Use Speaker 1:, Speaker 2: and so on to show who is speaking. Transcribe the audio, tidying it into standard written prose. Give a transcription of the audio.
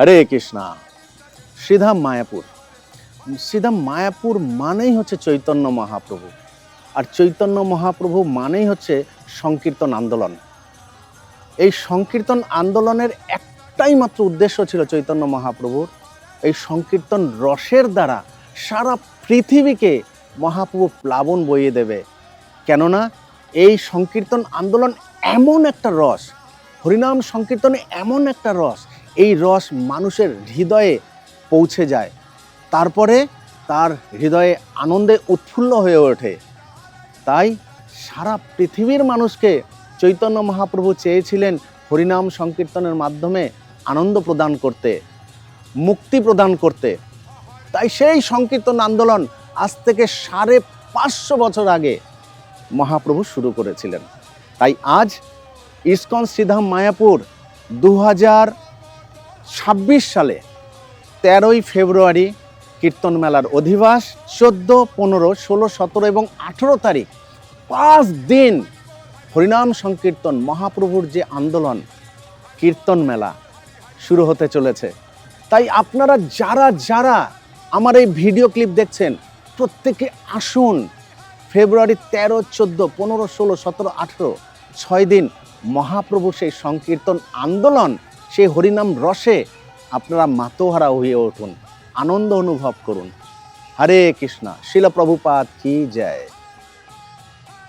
Speaker 1: হরে কৃষ্ণা। শ্রীধাম মায়াপুর। শ্রীধাম মায়াপুর মানেই হচ্ছে চৈতন্য মহাপ্রভু, আর চৈতন্য মহাপ্রভু মানেই হচ্ছে সংকীর্তন আন্দোলন। এই সংকীর্তন আন্দোলনের একটাই মাত্র উদ্দেশ্য ছিল চৈতন্য মহাপ্রভুর, এই সংকীর্তন রসের দ্বারা সারা পৃথিবীকে মহাপ্রভু প্লাবন বইয়ে দেবে। কেননা এই সংকীর্তন আন্দোলন এমন একটা রস, হরিনাম সংকীর্তনে এমন একটা রস, এই রস মানুষের হৃদয়ে পৌঁছে যায়, তারপরে তার হৃদয়ে আনন্দে উৎফুল্ল হয়ে ওঠে। তাই সারা পৃথিবীর মানুষকে চৈতন্য মহাপ্রভু চেয়েছিলেন হরিনাম সংকীর্তনের মাধ্যমে আনন্দ প্রদান করতে, মুক্তি প্রদান করতে। তাই সেই সংকীর্তন আন্দোলন আজ থেকে 550 বছর আগে মহাপ্রভু শুরু করেছিলেন। তাই আজ ইস্কন শ্রীধাম মায়াপুর 2026 সালে 13ই ফেব্রুয়ারি কীর্তন মেলার অধিবাস, 14, 15, 16, 17 এবং 18 তারিখ 5 দিন হরিনাম সংকীর্তন মহাপ্রভুর যে আন্দোলন, কীর্তন মেলা শুরু হতে চলেছে। তাই আপনারা যারা যারা আমার এই ভিডিও ক্লিপ দেখছেন, প্রত্যেকে আসুন। ফেব্রুয়ারি 13, 14, 15, 16, 17, 18 6 দিন মহাপ্রভুর সেই সংকীর্তন আন্দোলন, সেই হরিনাম রসে আপনারা মাতোহারা হয়ে উঠুন, আনন্দ অনুভব করুন। হরে কৃষ্ণা। শিল প্রভুপাদ কি জয়।